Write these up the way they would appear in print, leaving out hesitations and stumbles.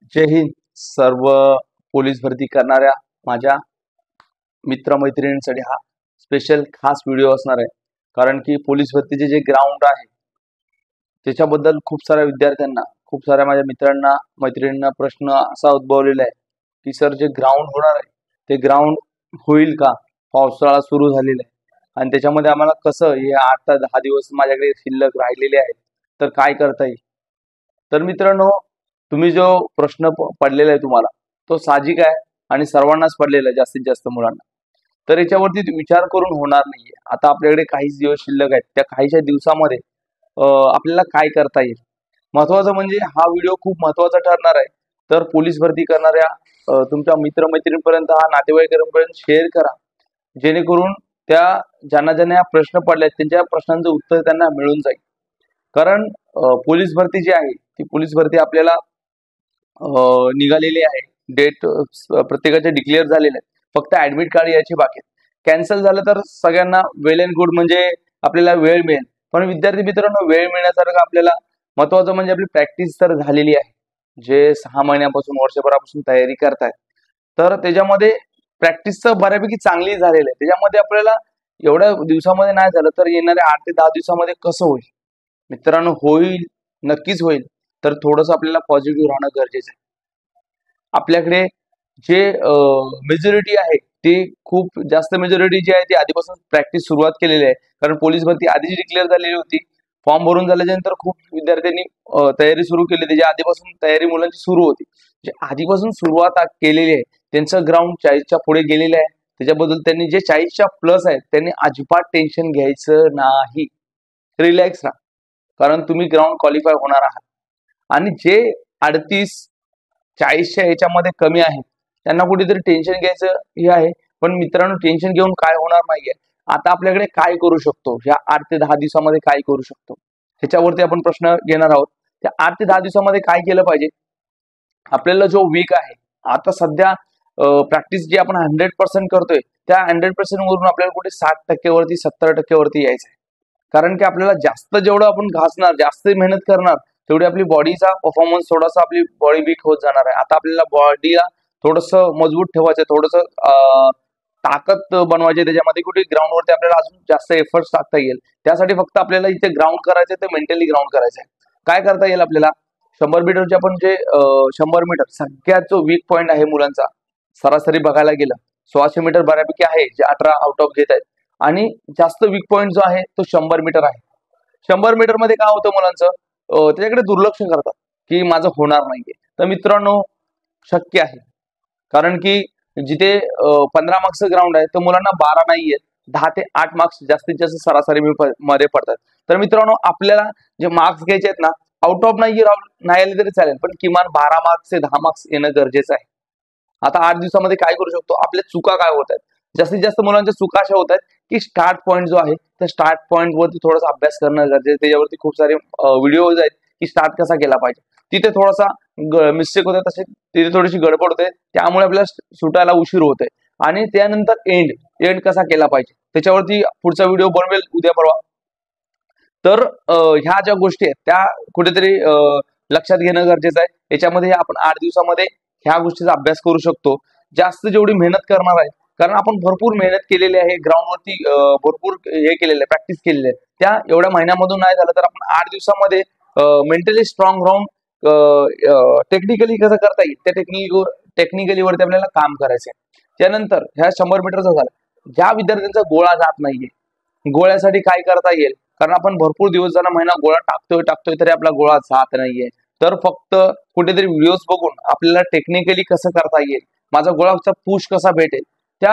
जय हिंद. सर्व पोलीस भरती करणाऱ्या माझ्या मित्रमैत्रिणींसाठी हा स्पेशल खास व्हिडिओ असणार आहे. कारण की पोलीस भरतीचे जे ग्राउंड आहे त्याच्याबद्दल खूप साऱ्या विद्यार्थ्यांना, खूप साऱ्या माझ्या मित्रांना, मैत्रिणींना प्रश्न असा उद्भवलेला आहे की सर, जे ग्राउंड होणार आहे ते ग्राउंड होईल का? पावसाळा सुरू झालेला आहे आणि त्याच्यामध्ये आम्हाला कसं, हे 8 ते 10 दिवस माझ्याकडे शिल्लक राहिलेले आहेत, तर काय करता येईल? तर मित्रांनो, तुम्ही जो प्रश्न पडलेला आहे तुम्हाला, तो साहजिक आहे आणि सर्वांनाच पडलेला आहे, जास्तीत जास्त मुलांना. तर याच्यावरती विचार करून होणार नाहीये. आता आपल्याकडे काहीच दिवस शिल्लक आहेत. त्या काहीशा दिवसामध्ये आपल्याला काय करता येईल? महत्वाचं म्हणजे हा व्हिडिओ खूप महत्वाचा ठरणार आहे. तर पोलीस भरती करणाऱ्या तुमच्या मित्रमैत्रिणींपर्यंत, हा नातेवाईकांपर्यंत शेअर करा, जेणेकरून त्या ज्यांना ज्यांना हा प्रश्न पडले त्यांच्या प्रश्नांचं उत्तर त्यांना मिळून जाईल. कारण पोलीस भरती जी आहे ती पोलीस भरती आपल्याला निघालेली आहे. डेट प्रत्येकाचे डिक्लेअर झालेले आहेत. फक्त ऍडमिट कार्ड यायची बाकी आहे. कॅन्सल झालं तर सगळ्यांना वेल अँड गुड, म्हणजे आपल्याला वेळ मिळेल. पण विद्यार्थी मित्रांनो, वेळ मिळण्यासारखं आपल्याला महत्वाचं म्हणजे आपली प्रॅक्टिस तर झालेली आहे. जे 6 महिन्यापासून, वर्षभरापासून तयारी करतायत, तर त्याच्यामध्ये प्रॅक्टिसचं बऱ्यापैकी चांगली झालेलं आहे. त्याच्यामध्ये आपल्याला एवढ्या दिवसामध्ये नाही झालं तर येणाऱ्या 8 ते 10 दिवसामध्ये कसं होईल? मित्रांनो, होईल, नक्कीच होईल. तर थोडंसं आपल्याला पॉझिटिव्ह राहणं गरजेचं आहे. आपल्याकडे जे मेजॉरिटी आहे ती, खूप जास्त मेजॉरिटी जी आहे ती आधीपासून प्रॅक्टिस सुरुवात केलेली आहे. कारण पोलीस भरती आधीच डिक्लेअर झालेली होती. फॉर्म भरून झाल्यानंतर खूप विद्यार्थ्यांनी तयारी सुरू केली. त्याच्या आधीपासून तयारी मुलांची सुरू होती. जे आधीपासून सुरुवात केलेली आहे त्यांचं ग्राउंड 40च्या पुढे गेलेलं आहे. त्याच्याबद्दल त्यांनी, जे 40च्या प्लस आहेत, त्यांनी अजिबात टेन्शन घ्यायचं नाही. रिलॅक्स राहा, कारण तुम्ही ग्राउंड क्वालिफाय होणार आहात. आणि जे 38-40च्या याच्यामध्ये कमी आहेत त्यांना कुठेतरी टेन्शन घ्यायचं हे आहे. पण मित्रांनो, टेन्शन घेऊन काय होणार नाहीये. आता आपल्याकडे काय करू शकतो, ह्या 8 ते 10 दिवसामध्ये काय करू शकतो, ह्याच्यावरती आपण प्रश्न घेणार आहोत. त्या 8 ते 10 दिवसामध्ये काय केलं पाहिजे? आपल्याला जो वीक आहे, आता सध्या प्रॅक्टिस जी आपण 100% करतोय, त्या 100% वरून आपल्याला कुठे 60% वरती, 70% वरती यायचं आहे. कारण की आपल्याला जास्त जेवढं आपण घासणार, जास्त मेहनत करणार, तेवढी आपली बॉडीचा परफॉर्मन्स, थोडासा आपली बॉडी वीक होत जाणार आहे. आता आपल्याला बॉडीला थोडंसं मजबूत ठेवायचं, थोडंसं ताकद बनवायची. त्याच्यामध्ये कुठे ग्राउंडवरती आपल्याला अजून जास्त एफर्ट्स टाकता येईल. त्यासाठी फक्त आपल्याला इथे ग्राउंड करायचं, तर मेंटली ग्राउंड करायचं आहे. काय करता येईल आपल्याला? 100 मीटरचे आपण जे 100 मीटर सगळ्यात जो वीक पॉईंट आहे मुलांचा, सरासरी बघायला गेलं 1600 मीटर बऱ्यापैकी आहे, जे 18 आउट ऑफ घेत आहेत. आणि जास्त वीक पॉईंट जो आहे तो 100 मीटर आहे. 100 मीटर मध्ये काय होतं मुलांचं, त्याच्याकडे दुर्लक्ष करतात की माझं होणार नाहीये. तर मित्रांनो, शक्य आहे. कारण की जिथे 15 मार्क्सचं ग्राउंड आहे, तर मुलांना 12 नाहीये, 10 ते 8 मार्क्स जास्तीत जास्त सरासरी मध्ये पडतात. तर मित्रांनो, आपल्याला जे मार्क्स घ्यायचे आहेत ना, आउट ऑफ नाही आले तरी चालेल, पण किमान 12 मार्क्स ते 10 मार्क्स येणं गरजेचं आहे. आता 8 दिवसामध्ये काय करू शकतो? आपल्या चुका काय होत आहेत? जास्तीत जास्त मुलांच्या चुका अशा होत आहेत की स्टार्ट पॉईंट जो आहे, त्या स्टार्ट पॉईंट वरती थोडासा अभ्यास करणं गरजेचं आहे. त्याच्यावरती खूप सारे व्हिडिओज आहेत की स्टार्ट कसा केला पाहिजे. तिथे थोडासा मिस्टेक होते, तसे तिथे थोडीशी गडबड होते, त्यामुळे आपल्याला सुटायला उशीर होते. आणि त्यानंतर एंड कसा केला पाहिजे, त्याच्यावरती पुढचा व्हिडिओ बनवेल उद्या परवा. तर ह्या ज्या गोष्टी आहेत त्या कुठेतरी लक्षात घेणं गरजेचं आहे. याच्यामध्ये आपण 8 दिवसामध्ये ह्या गोष्टीचा अभ्यास करू शकतो. जास्त जेवढी मेहनत करणार आहे, कारण आपण भरपूर मेहनत केलेली आहे ग्राउंडवरती, भरपूर हे केलेलं आहे, प्रॅक्टिस केलेली आहे. त्या एवढ्या महिन्यामधून नाही झालं तर आपण 8 दिवसामध्ये मेंटली स्ट्रॉंग राहून टेक्निकली कसं करता येईल, त्या टेक्निकली वरती आपल्याला काम करायचंय. त्यानंतर ह्या 100 मीटरचा झाला. ज्या विद्यार्थ्यांचा गोळा जात नाहीये, गोळ्यासाठी काय करता येईल? कारण आपण भरपूर दिवस झाला, महिना गोळा टाकतोय तरी आपला गोळा जात नाहीये. तर फक्त कुठेतरी व्हिडिओज बघून आपल्याला टेक्निकली कसं करता येईल, माझा गोळाचा पुश कसा भेटेल, त्या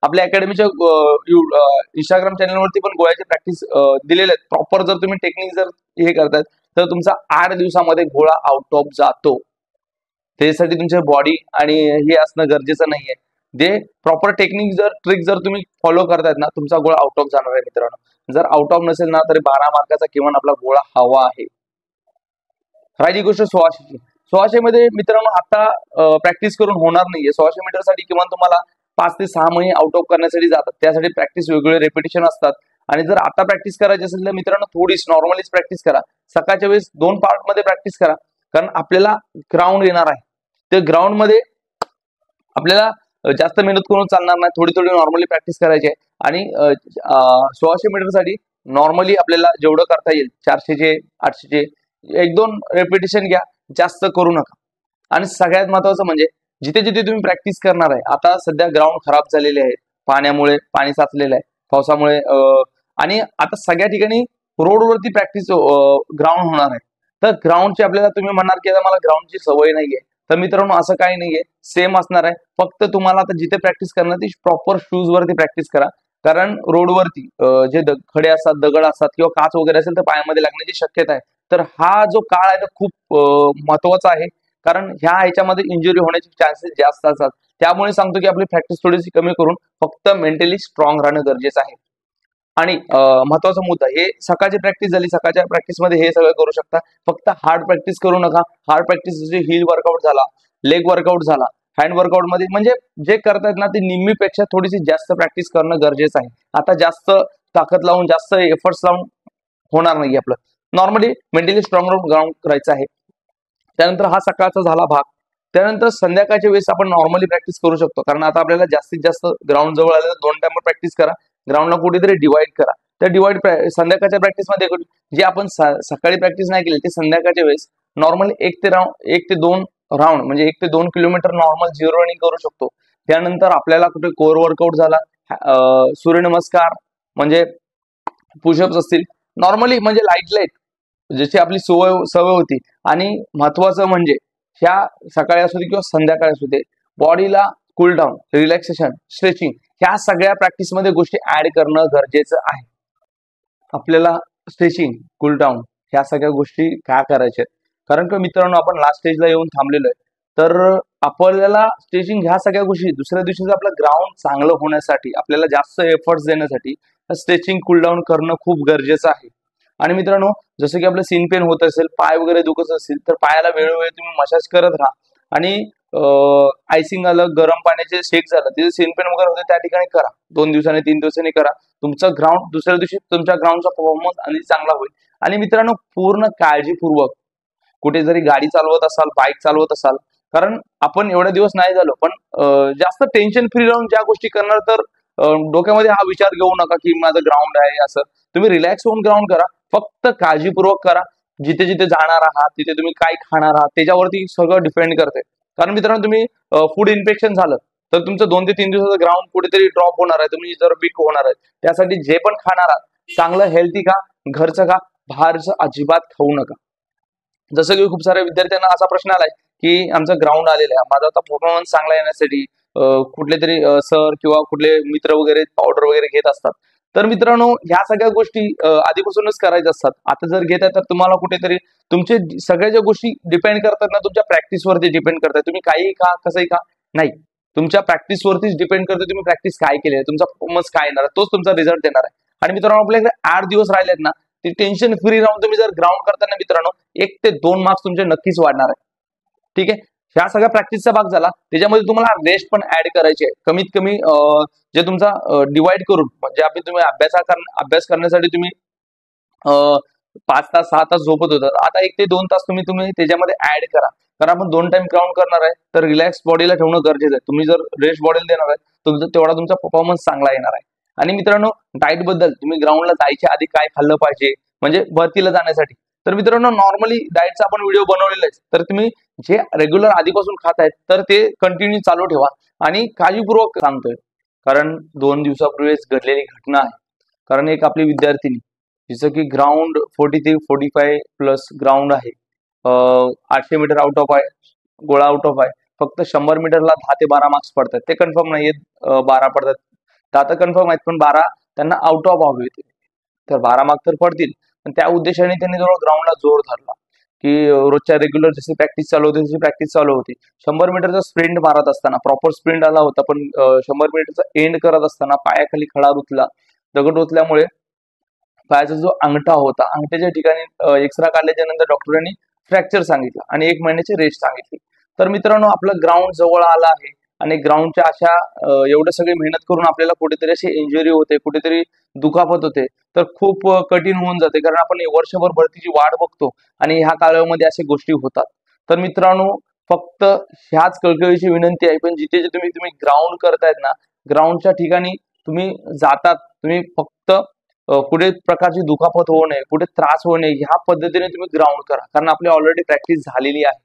आपल्या अकॅडमीच्या इंस्टाग्राम चॅनलवरती पण गोळ्याची प्रॅक्टिस दिलेले आहेत. प्रॉपर जर तुम्ही टेक्निक जर हे करतायत, तर तुमचा 8 दिवसामध्ये गोळा आउट ऑफ जातो. त्याच्यासाठी तुमची बॉडी आणि हे असणं गरजेचं नाहीये. जे प्रॉपर टेक्निक ट्रिक जर तुम्ही फॉलो करतायत ना, तुमचा गोळा आउट ऑफ जाणार आहे मित्रांनो. जर आउट ऑफ नसेल ना, तरी 12 मार्काचा किमान आपला गोळा हवा आहे. राहिली गोष्ट 1600ची. 1600 मध्ये मित्रांनो आता प्रॅक्टिस करून होणार नाहीये. 1600 मीटर साठी किमान तुम्हाला 5 ते 6 महिने आउट ऑफ करण्यासाठी जातात. त्यासाठी प्रॅक्टिस वेगवेगळे रेपिटेशन असतात. आणि जर आता प्रॅक्टिस करायची असेल तर मित्रांनो, थोडीच नॉर्मलीच प्रॅक्टिस करा. सकाळच्या वेळेस 2 पार्ट मध्ये प्रॅक्टिस करा. कारण आपल्याला ग्राउंड येणार आहे. ते ग्राउंड मध्ये आपल्याला जास्त मेहनत करून चालणार नाही, थोडी थोडी नॉर्मली प्रॅक्टिस करायची आहे. आणि 1600 मीटर साठी नॉर्मली आपल्याला जेवढं करता येईल 400चे 800चे 1-2 रेपिटेशन घ्या, जास्त करू नका. आणि सगळ्यात महत्वाचं म्हणजे जिथे जिथे तुम्ही प्रॅक्टिस करणार आहे, आता सध्या ग्राउंड खराब झालेले आहे, पाण्यामुळे पाणी साचलेलं आहे, पावसामुळे आणि आता सगळ्या ठिकाणी रोडवरती प्रॅक्टिस ग्राउंड होणार आहे. तर ग्राउंडची आपल्याला तुम्ही म्हणणार की आता मला ग्राउंडची सवय नाहीये, तर मित्रांनो असं काही नाहीये, सेम असणार आहे. फक्त तुम्हाला आता जिथे प्रॅक्टिस करणार ती प्रॉपर शूज वरती प्रॅक्टिस करा. कारण रोडवरती जे खडे असतात, दगड असतात किंवा काच वगैरे असेल तर पायामध्ये लागण्याची शक्यता आहे. तर हा जो काळ आहे तो खूप महत्वाचा आहे, कारण ह्याच्यामध्ये इंजुरी होण्याचे चान्सेस जास्त असतात. त्यामुळे सांगतो की आपली प्रॅक्टिस थोडीशी कमी करून फक्त मेंटली स्ट्रॉंग राहणं गरजेचं आहे. आणि महत्वाचा मुद्दा, हे सकाळची प्रॅक्टिस झाली, सकाळच्या प्रॅक्टिसमध्ये हे सगळं करू शकता. फक्त हार्ड प्रॅक्टिस करू नका. हार्ड प्रॅक्टिस जसे हिल वर्कआउट झाला, लेग वर्कआउट झाला, हँड वर्कआउट मध्ये म्हणजे जे करतायत ना ते निम्मीपेक्षा थोडीशी जास्त प्रॅक्टिस करणं गरजेचं आहे. आता जास्त ताकद लावून जास्त एफर्ट्स लावून होणार नाही आपलं. नॉर्मली मेंटली स्ट्रॉंग ग्राउंड करायचं आहे. त्यानंतर हा सकाळचा झाला भाग. त्यानंतर संध्याकाळच्या वेळेस आपण नॉर्मली प्रॅक्टिस करू शकतो, कारण आता आपल्याला जास्तीत जास्त ग्राउंड जवळ आले तर 2 टाइमवर प्रॅक्टिस करा. ग्राउंडला कुठेतरी डिवाइड करा. त्या डिवाइड संध्याकाळच्या प्रॅक्टिसमध्ये जे आपण सकाळी प्रॅक्टिस नाही केली ते संध्याकाळच्या वेळेस नॉर्मली 1 ते 2 राऊंड म्हणजे 1 ते 2 किलोमीटर नॉर्मल झिरो रनिंग करू शकतो. त्यानंतर आपल्याला कुठे कोर वर्कआउट झाला, सूर्यनमस्कार म्हणजे पुशअप्स असतील, नॉर्मली म्हणजे लाईट जशी आपली सवय होती. आणि महत्वाचं म्हणजे ह्या सकाळी असू दे किंवा संध्याकाळी असू दे, बॉडीला कूल डाऊन, रिलॅक्सेशन, स्ट्रेचिंग ह्या सगळ्या प्रॅक्टिसमध्ये गोष्टी ऍड करणं गरजेचं आहे. आपल्याला स्ट्रेचिंग, कूल डाऊन ह्या सगळ्या गोष्टी काय करायच्या, कारण की मित्रांनो आपण लास्ट स्टेजला येऊन थांबलेलो आहे. तर आपल्याला स्ट्रेचिंग ह्या सगळ्या गोष्टी दुसऱ्या दिवशीचं आपलं ग्राउंड चांगलं होण्यासाठी, आपल्याला जास्त एफर्ट्स देण्यासाठी स्ट्रेचिंग, कूल डाऊन करणं खूप गरजेचं आहे. आणि मित्रांनो जसं की आपलं सीन पेन होत असेल, पाय वगैरे दुखत असेल तर पायाला वेळोवेळी तुम्ही मसाज करत राहा. आणि आयसिंग आलं, गरम पाण्याचे शेक झालं, तिथे सीन पेन वगैरे होते त्या ठिकाणी करा. 2 दिवसांनी 3 दिवसांनी करा. तुमचं ग्राउंड दुसऱ्या दिवशी तुमच्या ग्राउंडचा परफॉर्मन्स आणि चांगला होईल. आणि मित्रांनो पूर्ण काळजीपूर्वक कुठे जरी गाडी चालवत असाल, बाईक चालवत असाल, कारण आपण एवढे दिवस नाही झालो, पण जास्त टेन्शन फ्री राहून ज्या गोष्टी करणार तर डोक्यामध्ये हा विचार घेऊ नका की माझं ग्राउंड आहे असं. तुम्ही रिलॅक्स होऊन ग्राउंड करा, फक्त काळजीपूर्वक करा. जिथे जिथे जाणार आहात तिथे तुम्ही काय खाणार आहात त्याच्यावरती सगळं डिपेंड करते. कारण मित्रांनो तुम्ही फूड इन्फेक्शन झालं तर तुमचं 2 ते 3 दिवसाचं ग्राउंड कुठेतरी ड्रॉप होणार आहे, तुम्ही जर वीक होणार आहे. त्यासाठी जे पण खाणार आहात चांगलं हेल्थी खा, घरचं खा, बाहेरचं अजिबात खाऊ नका. जसं की खूप साऱ्या विद्यार्थ्यांना असा प्रश्न आलाय की आमचं ग्राउंड आलेलं आहे, माझा आता परफॉर्मन्स चांगला येण्यासाठी कुठले तरी सर किंवा कुठले मित्र वगैरे पावडर वगैरे घेत असतात. तर मित्रांनो ह्या सगळ्या गोष्टी आधीपासूनच करायच्या असतात. आता जर घेताय तर तुम्हाला कुठेतरी तुमचे सगळ्या ज्या गोष्टी डिपेंड करतात ना तुमच्या प्रॅक्टिसवरती डिपेंड करतात. तुम्ही काहीही खा, कसंही खा, नाही, तुमच्या प्रॅक्टिसवरतीच डिपेंड करते तुम्ही प्रॅक्टिस काय केली आहे, तुमचा परफॉर्मन्स काय येणार आहे, तोच तुमचा रिझल्ट देणार आहे. आणि मित्रांनो आपल्याकडे 8 दिवस राहिलेत ना, ते टेन्शन फ्री राहून तुम्ही जर ग्राउंड करताना मित्रांनो 1 ते 2 मार्क्स तुमचे नक्कीच वाढणार आहे. ठीक आहे, ह्या सगळ्या प्रॅक्टिसचा भाग झाला. त्याच्यामध्ये तुम्हाला रेस्ट पण ऍड करायची आहे. कमीत कमी जे तुमचा डिवाइड करून म्हणजे आपली तुम्ही अभ्यास करण्यासाठी तुम्ही 5 तास 6 तास झोपत होतात, आता 1 ते 2 तास तुम्ही त्याच्यामध्ये ऍड करा. कारण आपण 2 टाइम ग्राउंड करणार आहे तर रिलॅक्स बॉडीला ठेवणं गरजेचं आहे. तुम्ही जर रेस्ट बॉडीला देणार आहे तेवढा तुमचा परफॉर्मन्स चांगला येणार आहे. आणि मित्रांनो डाएट बद्दल, तुम्ही ग्राउंडला जायच्या आधी काय खाल्लं पाहिजे म्हणजे भरतीला जाण्यासाठी, तर मित्रांनो नॉर्मली डाएटचा आपण व्हिडिओ बनवलेला आहे. तर तुम्ही जे रेग्युलर आधीपासून खात आहेत तर ते कंटिन्यू चालू ठेवा. आणि काळजीपूर्वक सांगतोय कारण 2 दिवसापूर्वीच घडलेली घटना आहे. कारण एक आपली विद्यार्थिनी जिचं की ग्राउंड 43-45 प्लस ग्राउंड आहे, 800 मीटर आउट ऑफ आहे, गोळा आउट ऑफ आहे, फक्त 100 मीटरला 10 ते 12 मार्क्स पडतात. ते कन्फर्म नाहीयेत 12 पडतात, तर आता कन्फर्म आहेत, पण 12 त्यांना आउट ऑफ हवे होते. तर 12 मार्क्स तर पडतील, पण त्या उद्देशाने त्यांनी जवळ ग्राउंडला जोर धरला की रोजच्या रेग्युलर जशी प्रॅक्टिस चालू होती तशी प्रॅक्टिस चालू होती. 100 मीटरचा स्प्रिंट मारत असताना प्रॉपर स्प्रिंट आला होता, पण 100 मीटरचा एंड करत असताना पायाखाली खडा रुतला. दगड रुतल्यामुळे पायाचा जो अंगठा होता, अंगठ्याच्या ठिकाणी एक्सरा काढल्याच्या नंतर डॉक्टरांनी फ्रॅक्चर सांगितलं आणि 1 महिन्याची रेस्ट सांगितली. तर मित्रांनो आपलं ग्राउंड जवळ आलं आहे आणि ग्राउंडच्या अशा एवढं सगळी मेहनत करून आपल्याला कुठेतरी अशी इंजुरी होते, कुठेतरी दुखापत होते, तर खूप कठीण होऊन जाते. कारण आपण वर्षभर भरतीची वाट बघतो आणि ह्या कालावधीमध्ये अशा गोष्टी होतात. तर मित्रांनो फक्त ह्याच कळकळीची विनंती आहे, पण जिथे जे तुम्ही ग्राउंड करतायत ना, ग्राउंडच्या ठिकाणी तुम्ही जातात, तुम्ही फक्त कुठे प्रकारची दुखापत होऊ नये, कुठे त्रास होऊ नये ह्या पद्धतीने तुम्ही ग्राउंड करा, कारण आपली ऑलरेडी प्रॅक्टिस झालेली आहे.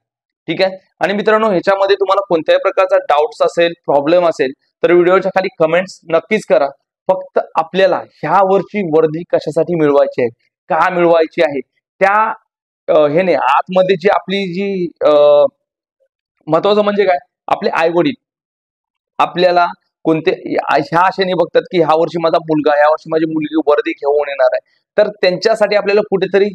ठीक आहे. आणि मित्रांनो ह्याच्यामध्ये तुम्हाला कोणत्याही प्रकारचा डाऊट्स असेल, प्रॉब्लेम असेल तर व्हिडिओच्या खाली कमेंट्स नक्कीच करा. फक्त आपल्याला ह्या वर्षी वर्दी कशासाठी मिळवायची आहे, का मिळवायची आहे, त्या ह्याने आतमध्ये जी आपली जी महत्वाचं म्हणजे काय, आपले आई वडील आपल्याला कोणते ह्या आशेने बघतात की ह्या वर्षी माझा मुलगा, ह्या वर्षी माझी मुलगी वर्दी घेऊन येणार आहे, तर त्यांच्यासाठी आपल्याला कुठेतरी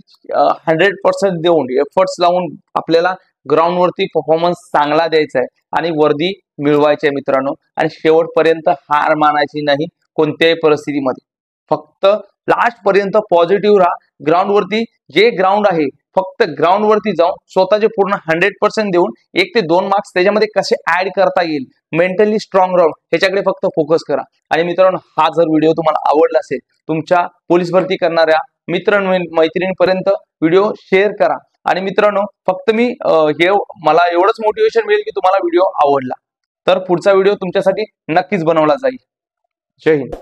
100% देऊन एफर्ट्स लावून आपल्याला ग्राउंडवरती परफॉर्मन्स चांगला द्यायचा आहे आणि वर्दी मिळवायची आहे मित्रांनो. आणि शेवटपर्यंत हार मानायची नाही कोणत्याही परिस्थितीमध्ये. फक्त लास्ट पर्यंत पॉझिटिव्ह राहा. ग्राउंडवरती जे ग्राउंड आहे फक्त ग्राउंडवरती जाऊन स्वतःचे पूर्ण 100% देऊन 1 ते 2 मार्क्स त्याच्यामध्ये कसे ऍड करता येईल, मेंटली स्ट्रॉंग राहून ह्याच्याकडे फक्त फोकस करा. आणि मित्रांनो हा जर व्हिडिओ तुम्हाला आवडला असेल, तुमच्या पोलीस भरती करणाऱ्या मित्र मैत्रिणींपर्यंत व्हिडिओ शेअर करा. आणि मित्रांनो फक्त मी हे मला एवढंच मोटिवेशन मिळेल की तुम्हाला व्हिडिओ आवडला तर पुढचा व्हिडिओ तुमच्यासाठी नक्कीच बनवला जाईल. जय हिंद.